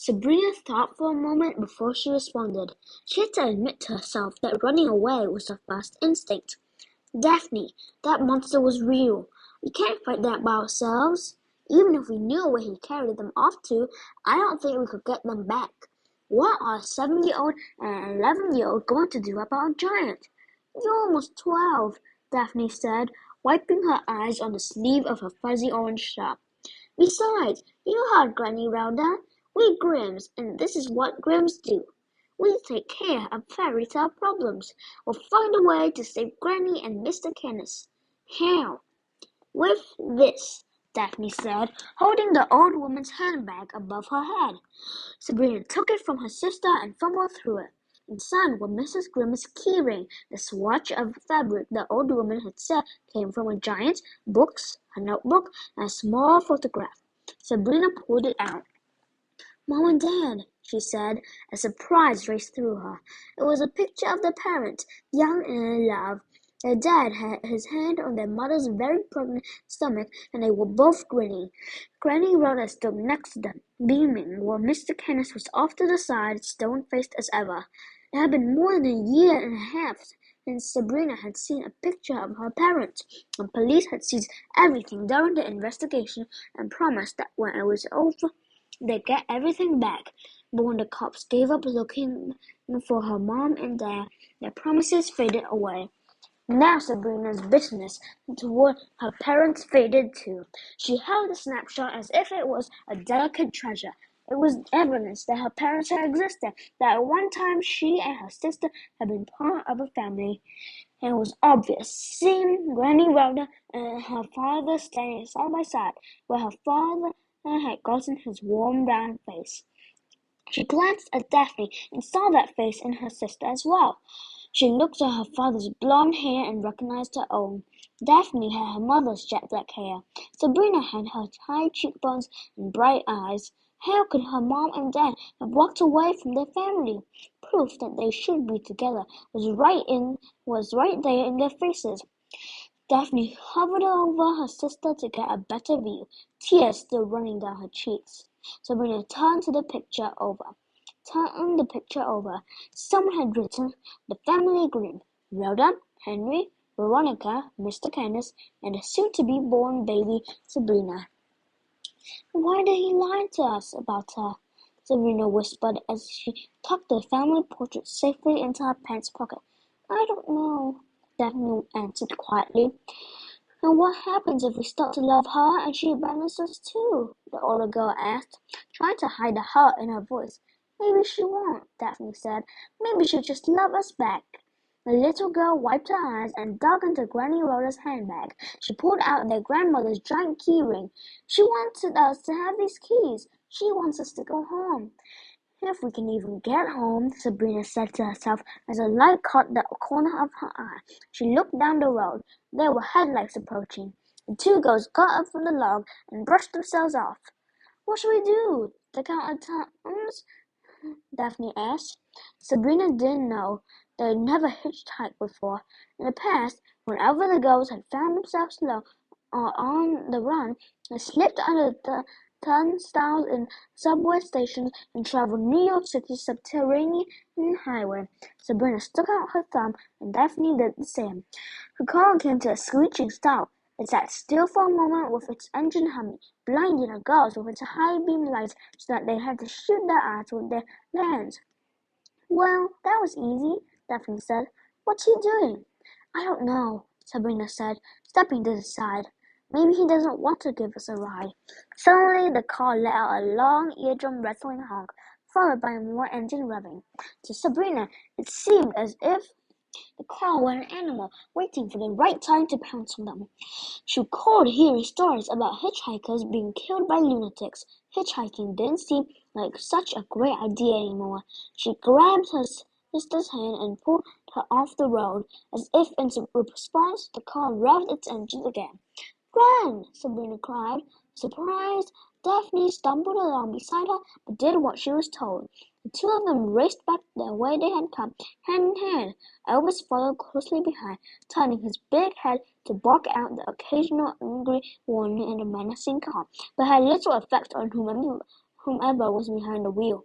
Sabrina thought for a moment before she responded. She had to admit to herself that running away was her first instinct. Daphne, that monster was real. We can't fight that by ourselves. Even if we knew where he carried them off to, I don't think we could get them back. What are a 7-year-old and an 11-year-old going to do about a giant? You're almost 12, Daphne said, wiping her eyes on the sleeve of her fuzzy orange shirt. Besides, you heard Granny Rhoda. We're Grimms, and this is what Grimms do. We take care of fairy tale problems. We'll find a way to save Granny and Mr. Kenneth. How? With this, Daphne said, holding the old woman's handbag above her head. Sabrina took it from her sister and fumbled through it. Inside were Mrs. Grimm's keyring, the swatch of fabric the old woman had said came from a giant, books, a notebook, and a small photograph. Sabrina pulled it out. Mom and Dad, she said, as surprise raced through her. It was a picture of their parents, young and in love. Their dad had his hand on their mother's very pregnant stomach, and they were both grinning. Granny Rhoda stood next to them, beaming, while Mr. Kenneth was off to the side, stone-faced as ever. It had been more than a year and a half since Sabrina had seen a picture of her parents, and police had seized everything during the investigation and promised that when it was over, they'd get everything back. But when the cops gave up looking for her mom and dad, their promises faded away. Now Sabrina's bitterness toward her parents faded too. She held the snapshot as if it was a delicate treasure. It was evidence that her parents had existed, that at one time she and her sister had been part of a family. And it was obvious, seeing Granny Rhoda and her father standing side by side, where her father had gotten his warm brown face. She glanced at Daphne and saw that face in her sister as well. She looked at her father's blonde hair and recognized her own. Daphne had her mother's jet black hair. Sabrina had her high cheekbones and bright eyes. How could her mom and dad have walked away from their family? Proof that they should be together was right there in their faces. Daphne hovered over her sister to get a better view, tears still running down her cheeks. Sabrina turned the picture over. Someone had written, "The family Grimm, Rhoda, Henry, Veronica, Mr. Kenneth, and the soon-to-be-born baby Sabrina." "Why did he lie to us about her?" Sabrina whispered as she tucked the family portrait safely into her pants pocket. "I don't know," Daphne answered quietly. "And what happens if we start to love her and she abandons us too?" the older girl asked, trying to hide the hurt in her voice. "Maybe she won't," Daphne said. "Maybe she'll just love us back." The little girl wiped her eyes and dug into Granny Rhoda's handbag. She pulled out their grandmother's giant key ring. "She wanted us to have these keys. She wants us to go home." "If we can even get home," Sabrina said to herself as a light caught the corner of her eye. She looked down the road. There were headlights approaching. The two girls got up from the log and brushed themselves off. "What should we do? Take out our tongues?" Daphne asked. Sabrina didn't know. They had never hitchhiked before. In the past, whenever the girls had found themselves low or on the run, they slipped under the turnstiles in subway stations and traveled New York City's subterranean highway. Sabrina stuck out her thumb, and Daphne did the same. Her car came to a screeching stop. It sat still for a moment with its engine humming, blinding the girls with its high-beam lights so that they had to shoot their eyes with their hands. "Well, that was easy," Daphne said. "What's he doing?" "I don't know," Sabrina said, stepping to the side. "Maybe he doesn't want to give us a ride." Suddenly, the car let out a long, eardrum-rattling honk, followed by more engine revving. To Sabrina, it seemed as if the car were an animal waiting for the right time to pounce on them. She recalled hearing stories about hitchhikers being killed by lunatics. Hitchhiking didn't seem like such a great idea anymore. She grabbed her sister's hand and pulled her off the road. As if in response, the car revved its engine again. "Run!" Sabrina cried. Surprised, Daphne stumbled along beside her but did what she was told. The two of them raced back the way they had come, hand in hand. Elvis followed closely behind, turning his big head to bark out the occasional angry warning in the menacing car, but had little effect on whomever was behind the wheel.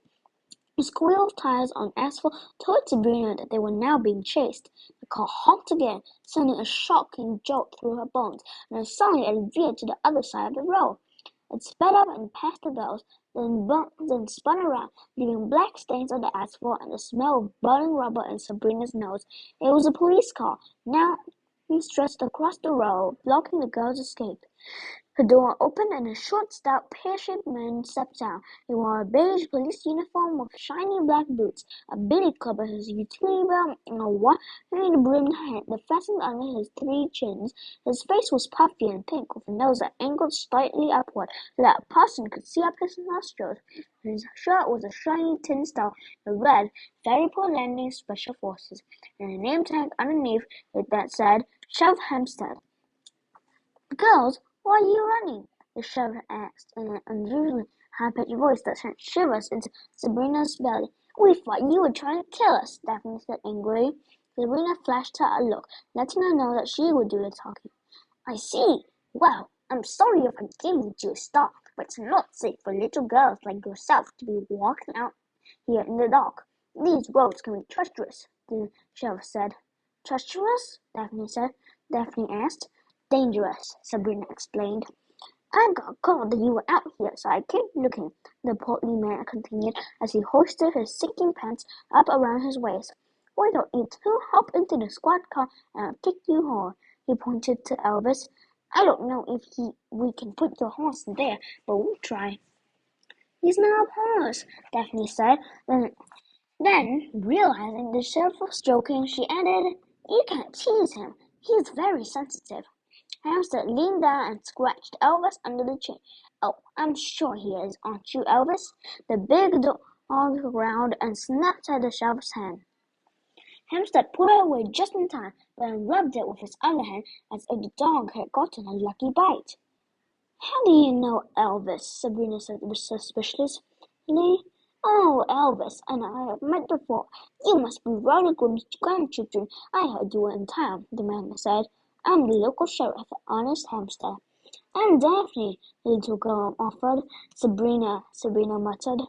A squeal of tires on asphalt told Sabrina that they were now being chased. The car honked again, sending a shocking jolt through her bones, and then suddenly it veered to the other side of the road. It sped up and passed the girls, then spun around, leaving black stains on the asphalt and the smell of burning rubber in Sabrina's nose. It was a police car. Now he stretched across the road, blocking the girls' escape. The door opened and a short, stout, pear-shaped man stepped out. He wore a beige police uniform with shiny black boots, a billy club at his utility belt, and a wide-brimmed hat that fastened under his three chins. His face was puffy and pink, with a nose that angled slightly upward so that a person could see up his nostrils. His shirt was a shiny tin style that read Ferryport Landing Special Forces, and a name tag underneath it that said Sheriff Hempstead. "Girls, why are you running?" the sheriff asked in an unusually high-pitched voice that sent shivers into Sabrina's belly. "We thought you were trying to kill us," Daphne said angrily. Sabrina flashed her a look, letting her know that she would do the talking. "I see. Well, I'm sorry if I gave you to a start, but it's not safe for little girls like yourself to be walking out here in the dark. These roads can be treacherous," the sheriff said. "Treacherous?" Daphne asked. "Dangerous," Sabrina explained. "I got a call that you were out here, so I came looking," the portly man continued as he hoisted his sinking pants up around his waist. "Why don't you two hop into the squad car and I'll take you home?" He pointed to Elvis. "I don't know if we can put your horse in there, but we'll try." "He's not a horse," Daphne said. Then, realizing the sheriff was joking, she added, "You can't tease him. He's very sensitive." Hamster leaned down and scratched Elvis under the chin. "Oh, I'm sure he is, aren't you, Elvis?" The big dog growled and snapped at the sheriff's hand. Hamster put it away just in time, then rubbed it with his underhand as if the dog had gotten a lucky bite. "How do you know Elvis?" Sabrina said suspiciously. "Oh, Elvis and I have met before. You must be Rhoda grandchildren. I heard you were in town," the man said. "I'm the local sheriff, Honest Hamster." "I'm Daphne," the little girl offered. Sabrina muttered.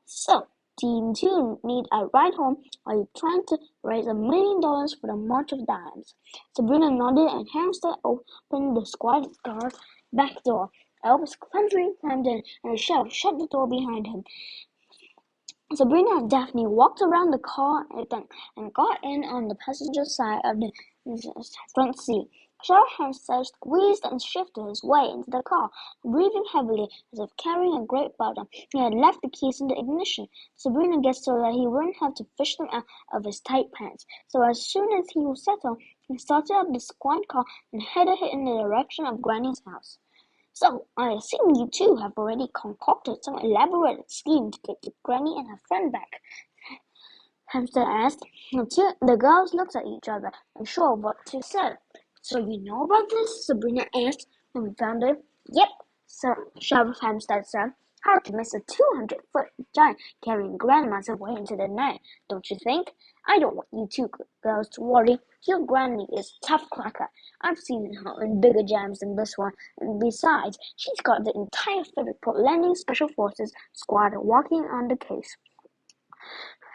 "So, do you two need a ride home, or are you trying to raise $1 million for the March of Dimes?" Sabrina nodded and Hamster opened the squad car back door. Elvis clumsily climbed in, and the sheriff shut the door behind him. Sabrina and Daphne walked around the car and got in on the passenger side of the front seat. Sheriff Hempstead squeezed and shifted his way into the car, breathing heavily as if carrying a great burden. He had left the keys in the ignition. Sabrina guessed so that he wouldn't have to fish them out of his tight pants. So as soon as he was settled, he started up the squad car and headed in the direction of Granny's house. "So, I assume you two have already concocted some elaborate scheme to get Granny and her friend back?" Hamster asked. The girls looked at each other, unsure of what to say. "So you know about this?" Sabrina asked, dumbfounded. "Yep," Sheriff Hamster said. "Hard to miss a 200-foot giant carrying grandmas away into the night, don't you think? I don't want you two girls to worry. Your Granny is a tough cracker. I've seen her in bigger jams than this one, and besides, she's got the entire Ferryport Landing Special Forces squad working on the case.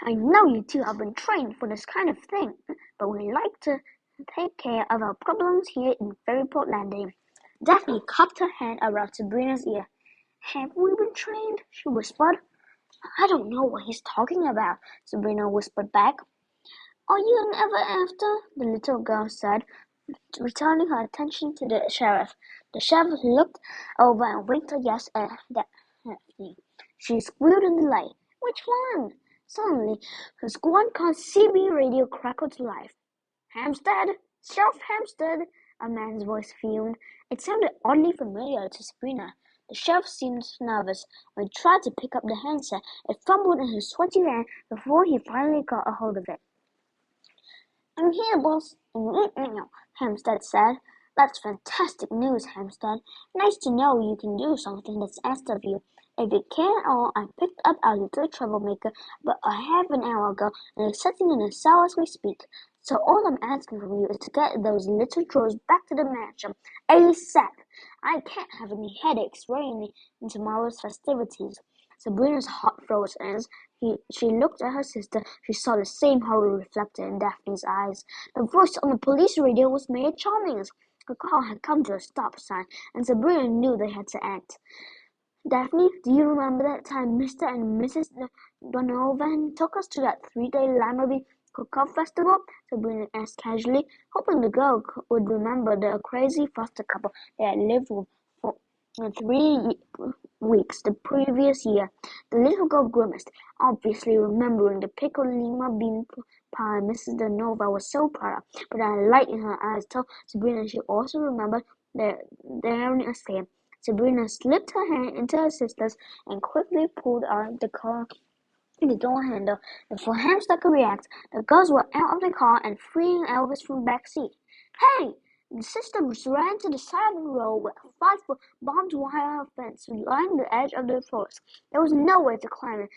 I know you two have been trained for this kind of thing, but we like to take care of our problems here in Ferryport Landing." Daphne cupped her hand around Sabrina's ear. "Have we been trained?" she whispered. "I don't know what he's talking about," Sabrina whispered back. "Are you an ever after?" the little girl said, returning her attention to the sheriff. The sheriff looked over and winked a yes at Daphne. She squealed in delight. "Which one?" Suddenly, the squad car's CB radio crackled to life. "Hampstead! Sheriff Hampstead!" a man's voice fumed. It sounded oddly familiar to Sabrina. The sheriff seemed nervous. When he tried to pick up the handset, it fumbled in his sweaty hand before he finally got a hold of it. "I'm here, boss, Hampstead said. "That's fantastic news, Hampstead. Nice to know you can do something that's asked of you. If you can all, I picked up our little troublemaker about a half an hour ago and is sitting in a cell as we speak. So all I'm asking from you is to get those little trolls back to the mansion ASAP. I can't have any headaches running in tomorrow's festivities. Sabrina's heart froze, and as she looked at her sister, she saw the same horror reflected in Daphne's eyes. The voice on the police radio was Mayor Charming's. The car had come to a stop sign, and Sabrina knew they had to act. Daphne, do you remember that time Mr. and Mrs. Donovan took us to that 3-day Lammerby Cook-Off festival? Sabrina asked casually, hoping the girl would remember the crazy foster couple they had lived with for 3 weeks the previous year. The little girl grimaced, obviously remembering the pickled lima bean pie Mrs. Donovan was so proud of, but a light in her eyes told Sabrina she also remembered their escape. Sabrina slipped her hand into her sister's and quickly pulled out the door handle. Before Hamster could react, the girls were out of the car and freeing Elvis from the back seat. Hey! The sisters ran to the side of the road where a 5-foot barbed wire fence lined the edge of the forest. There was no way to climb it.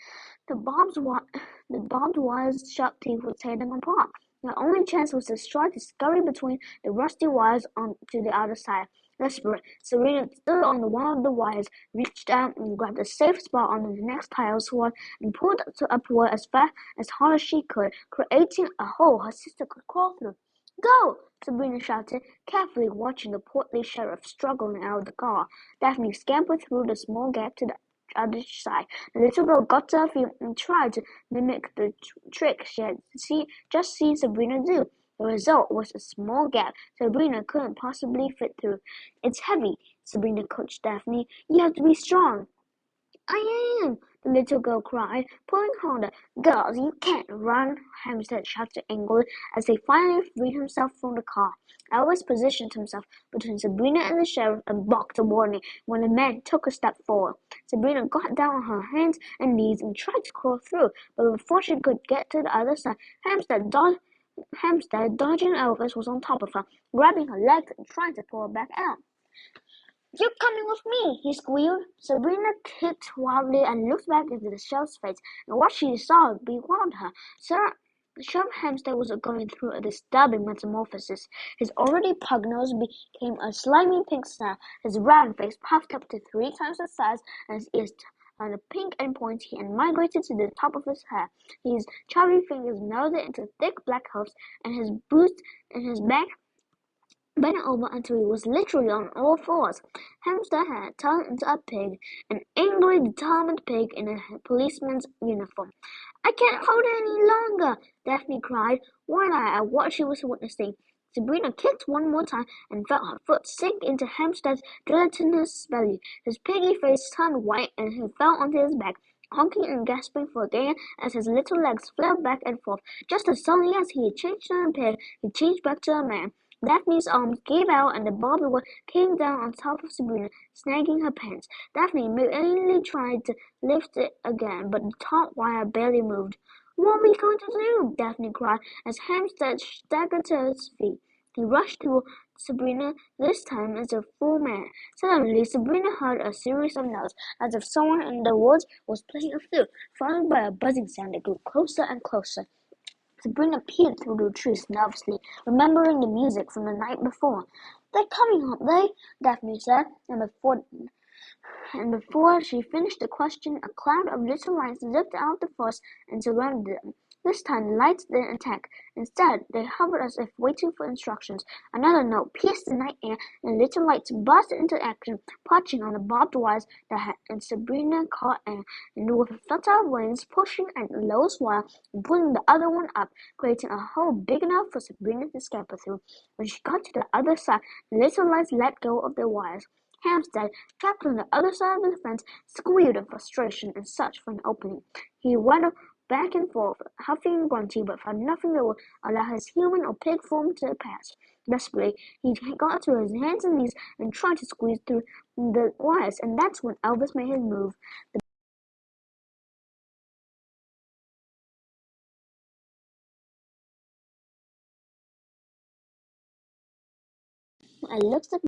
The barbed wire's sharp teeth would tear them apart. Their only chance was to try to scurry between the rusty wires on to the other side. Desperate, Serena stood on one of the wires, reached out and grabbed a safe spot on the next tile sword and pulled upward as fast as hard as she could, creating a hole her sister could crawl through. Go! Sabrina shouted, carefully watching the portly sheriff struggling out of the car. Daphne scampered through the small gap to the other side. The little girl got to her feet and tried to mimic the trick she had just seen Sabrina do. The result was a small gap Sabrina couldn't possibly fit through. It's heavy, Sabrina coached Daphne. You have to be strong. I am, the little girl cried, pulling harder. Girls, you can't run, Hamster shouted angrily as he finally freed himself from the car. Elvis positioned himself between Sabrina and the sheriff and barked a warning when the man took a step forward. Sabrina got down on her hands and knees and tried to crawl through, but before she could get to the other side, Hamster, dodging Elvis, was on top of her, grabbing her legs and trying to pull her back out. You're coming with me, he squealed. Sabrina kicked wildly and looked back into the sheriff's face, and what she saw bewildered her. Sheriff Hamster was going through a disturbing metamorphosis. His already pug nose became a slimy pink snout, his round face puffed up to 3 times the size, and his ears turned pink and pointy and migrated to the top of his hair. His chubby fingers melded into thick black hooves, and his boots and his back bent over until he was literally on all fours. Hamster had turned into a pig, an angry, determined pig in a policeman's uniform. I can't hold it any longer, Daphne cried, wide-eyed at what she was witnessing. Sabrina kicked one more time and felt her foot sink into Hamster's gelatinous belly. His piggy face turned white and he fell onto his back, honking and gasping for air as his little legs flailed back and forth. Just as suddenly as he had changed to a pig, he changed back to a man. Daphne's arms gave out and the barbed wire came down on top of Sabrina, snagging her pants. Daphne vainly tried to lift it again, but the taut wire barely moved. What are we going to do? Daphne cried as Hamster staggered to his feet. He rushed through Sabrina, this time as a full man. Suddenly, Sabrina heard a series of notes, as if someone in the woods was playing a flute, followed by a buzzing sound that grew closer and closer. Sabrina peered through the trees nervously, remembering the music from the night before. They're coming, aren't they? Daphne said, and before she finished the question, a cloud of little lights zipped out of the forest and surrounded them. This time the lights didn't attack. Instead, they hovered as if waiting for instructions. Another note pierced the night air, and little lights burst into action, perching on the barbed wires and Sabrina caught air, and with a flutter of wings, pushing at the lowest wire and pulling the other one up, creating a hole big enough for Sabrina to scamper through. When she got to the other side, the little lights let go of their wires. Hamster, trapped on the other side of the fence, squealed in frustration and searched for an opening. He went back and forth, huffing and grunting, but found nothing that would allow his human or pig form to pass. Desperately, he got to his hands and knees and tried to squeeze through the wires, and that's when Elvis made his move. It looks like